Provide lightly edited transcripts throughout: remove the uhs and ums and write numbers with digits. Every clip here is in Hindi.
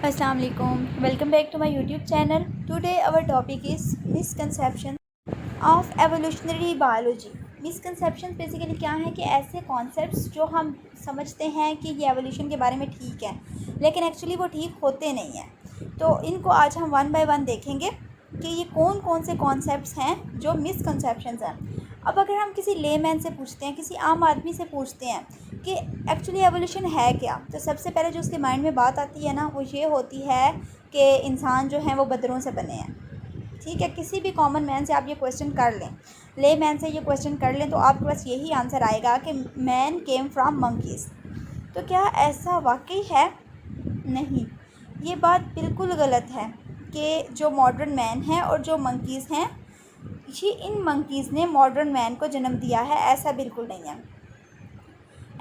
Assalamu alaikum. Welcome back to my YouTube channel. Today our topic is misconception of evolutionary biology. Misconception basically क्या है कि ऐसे कॉन्सेप्ट्स जो हम समझते हैं कि ये एवोल्यूशन के बारे में ठीक है, लेकिन एक्चुअली वो ठीक होते नहीं हैं। तो इनको आज हम वन बाय वन देखेंगे कि ये कौन कौन से कॉन्सेप्ट्स हैं जो मिसकंसेप्शंस हैं। अब अगर हम किसी लेमैन से पूछते हैं, किसी आम आदमी से पूछते हैं कि एक्चुअली एवोल्यूशन है क्या, तो सबसे पहले जो उसके माइंड में बात आती है ना, वो ये होती है कि इंसान जो हैं वो बदरों से बने हैं। ठीक है, किसी भी कॉमन मैन से आप ये क्वेश्चन कर लें, ले मैन से ये क्वेश्चन कर लें, तो आपके पास यही आंसर आएगा कि मैन केम फ्रॉम मंकीज़। तो क्या ऐसा वाकई है? नहीं, ये बात बिल्कुल गलत है कि जो मॉडर्न मैन है और जो मंकीज़ हैं, ये इन मंकीज़ ने मॉडर्न मैन को जन्म दिया है, ऐसा बिल्कुल नहीं है।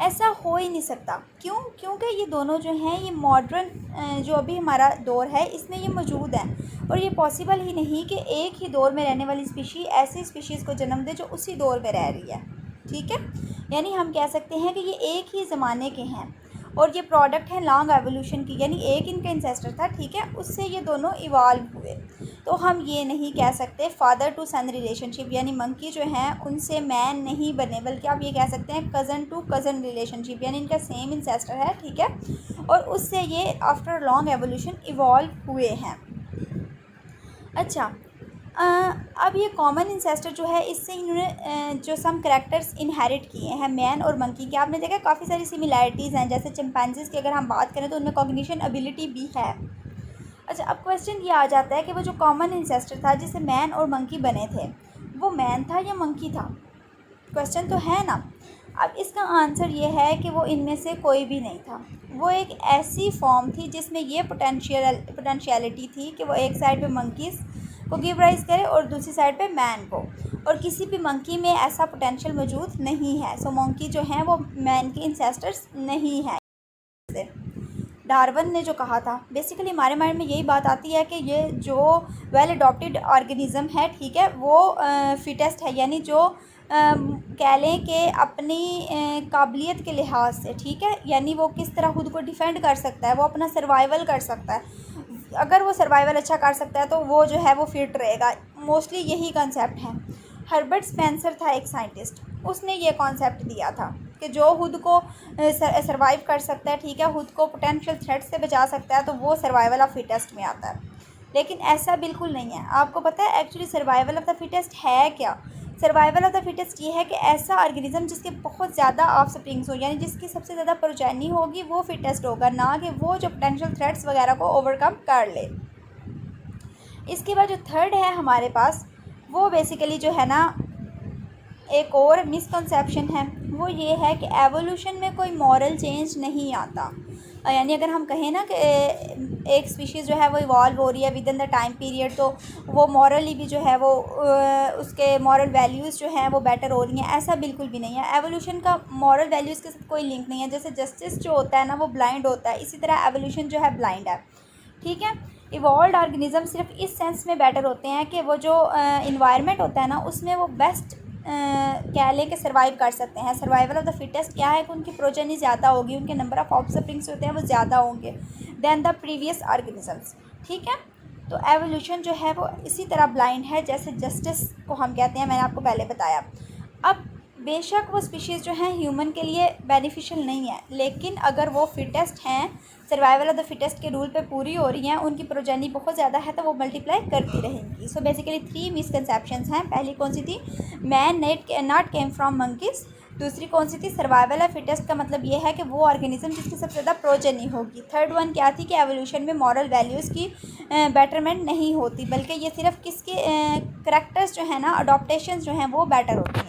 ऐसा हो ही नहीं सकता। क्यों? क्योंकि ये दोनों जो हैं, ये मॉडर्न जो अभी हमारा दौर है इसमें ये मौजूद हैं, और ये पॉसिबल ही नहीं कि एक ही दौर में रहने वाली स्पीशी ऐसी स्पीशीज़ को जन्म दे जो उसी दौर में रह रही है। ठीक है, यानी हम कह सकते हैं कि ये एक ही ज़माने के हैं और ये प्रोडक्ट है लॉन्ग एवोल्यूशन की, यानी एक इनका इंसेस्टर था, ठीक है, उससे ये दोनों इवाल्व हुए। तो हम ये नहीं कह सकते फादर टू सन रिलेशनशिप, यानी मंकी जो हैं उनसे मैन नहीं बने, बल्कि आप ये कह सकते हैं कज़न टू कज़न रिलेशनशिप, यानी इनका सेम इंसेस्टर है, ठीक है, और उससे ये आफ्टर लॉन्ग एवोल्यूशन इवॉल्व हुए हैं। अच्छा, अब ये कॉमन इंसेस्टर जो है, इससे इन्होंने जो सम करैक्टर्स इनहेरिट किए हैं मैन और मंकी के। आपने देखा काफ़ी सारी सिमिलैरिटीज़ हैं, जैसे चिंपैंजीज़ की अगर हम बात करें तो उनमें कॉग्निशन एबिलिटी भी है। अच्छा, अब क्वेश्चन ये आ जाता है कि वो जो कॉमन इंसेस्टर था जिससे मैन और मंकी बने थे, वो मैन था या मंकी था? क्वेश्चन तो है ना। अब इसका आंसर ये है कि वो इनमें से कोई भी नहीं था। वो एक ऐसी फॉर्म थी जिसमें ये पोटेंशियलिटी थी कि वो एक साइड पे मंकीज़ को गिव राइज करे और दूसरी साइड पे मैन को, और किसी भी मंकी में ऐसा पोटेंशियल मौजूद नहीं है। सो मंकी जो हैं वो मैन के इंसेस्टर्स नहीं है। डार्विन ने जो कहा था, बेसिकली हमारे माइंड में यही बात आती है कि ये जो वेल अडॉप्टेड ऑर्गेनिज़म है, ठीक है, वो फिटेस्ट है, यानी जो कह लें कि अपनी काबिलियत के लिहाज से, ठीक है, यानी वो किस तरह खुद को डिफेंड कर सकता है, वो अपना सर्वाइवल कर सकता है। अगर वो सर्वाइवल अच्छा कर सकता है तो वो जो है वो फिट रहेगा। मोस्टली यही कंसेप्ट है। हर्बर्ट स्पेंसर था एक साइंटिस्ट, उसने ये कॉन्सेप्ट दिया था कि जो खुद को सर्वाइव कर सकता है, ठीक है, खुद को पोटेंशियल थ्रेट से बचा सकता है, तो वो सर्वाइवल ऑफ फिटेस्ट में आता है। लेकिन ऐसा बिल्कुल नहीं है। आपको पता है actually survival of the fittest है क्या? सर्वाइवल ऑफ द फिटेस्ट ये है कि ऐसा ऑर्गेनिज्म जिसके बहुत ज़्यादा ऑफस्प्रिंग्स हो, यानी जिसकी सबसे ज़्यादा प्रोजेनी होगी, वो फिटेस्ट होगा, ना कि वो जो पोटेंशियल थ्रेट्स वगैरह को ओवरकम कर ले। इसके बाद जो थर्ड है हमारे पास, वो बेसिकली जो है ना, एक और मिसकंसेप्शन है, वो ये है कि एवोल्यूशन में कोई मॉरल चेंज नहीं आता। यानी अगर हम कहें ना कि एक स्पीशीज़ जो है वो इवॉल्व हो रही है with in the time period, तो वो मॉरली भी जो है वो उसके मॉरल वैल्यूज़ जो हैं वो बेटर हो रही हैं, ऐसा बिल्कुल भी नहीं है। एवोल्यूशन का मॉरल वैल्यूज़ के साथ कोई लिंक नहीं है। जैसे जस्टिस जो होता है ना वो ब्लाइंड होता है, इसी तरह एवोल्यूशन जो है ब्लाइंड है। ठीक है, इवॉल्व्ड ऑर्गेनिज्म सिर्फ इस सेंस में बेटर होते हैं कि वो जो इन्वायरमेंट होता है ना, उसमें वो बेस्ट कह लें कि सर्वाइव कर सकते हैं। सर्वाइवल ऑफ द फिटेस्ट क्या है कि उनकी प्रोजेनी ज़्यादा होगी, उनके नंबर ऑफ ऑफस्प्रिंग्स होते हैं वो ज़्यादा होंगे दैन द प्रीवियस ऑर्गेनिजम्स। ठीक है, तो एवोल्यूशन जो है वो इसी तरह ब्लाइंड है जैसे जस्टिस को हम कहते हैं, मैंने आपको पहले बताया। अब बेशक वो स्पीशीज़ जो हैं ह्यूमन के लिए बेनिफिशियल नहीं है, लेकिन अगर वो फिटेस्ट हैं, सर्वाइवल ऑफ द फिटेस्ट के रूल पे पूरी हो रही हैं, उनकी प्रोजेनी बहुत ज़्यादा है, तो वो मल्टीप्लाई करती रहेंगी। सो बेसिकली 3 मिसकंसेप्शंस हैं। पहली कौन सी थी? Man not came from monkeys. दूसरी कौन सी थी? सर्वाइवल ऑफ फिटेस्ट का मतलब ये है कि वो ऑर्गेनिज्म जिसकी सबसे ज़्यादा प्रोजेनी होगी। थर्ड वन क्या थी? कि एवोल्यूशन में मॉरल वैल्यूज़ की बेटरमेंट नहीं होती, बल्कि ये सिर्फ किसके करैक्टर्स जो है ना, अडॉप्टेशंस जो हैं वो बेटर होती हैं।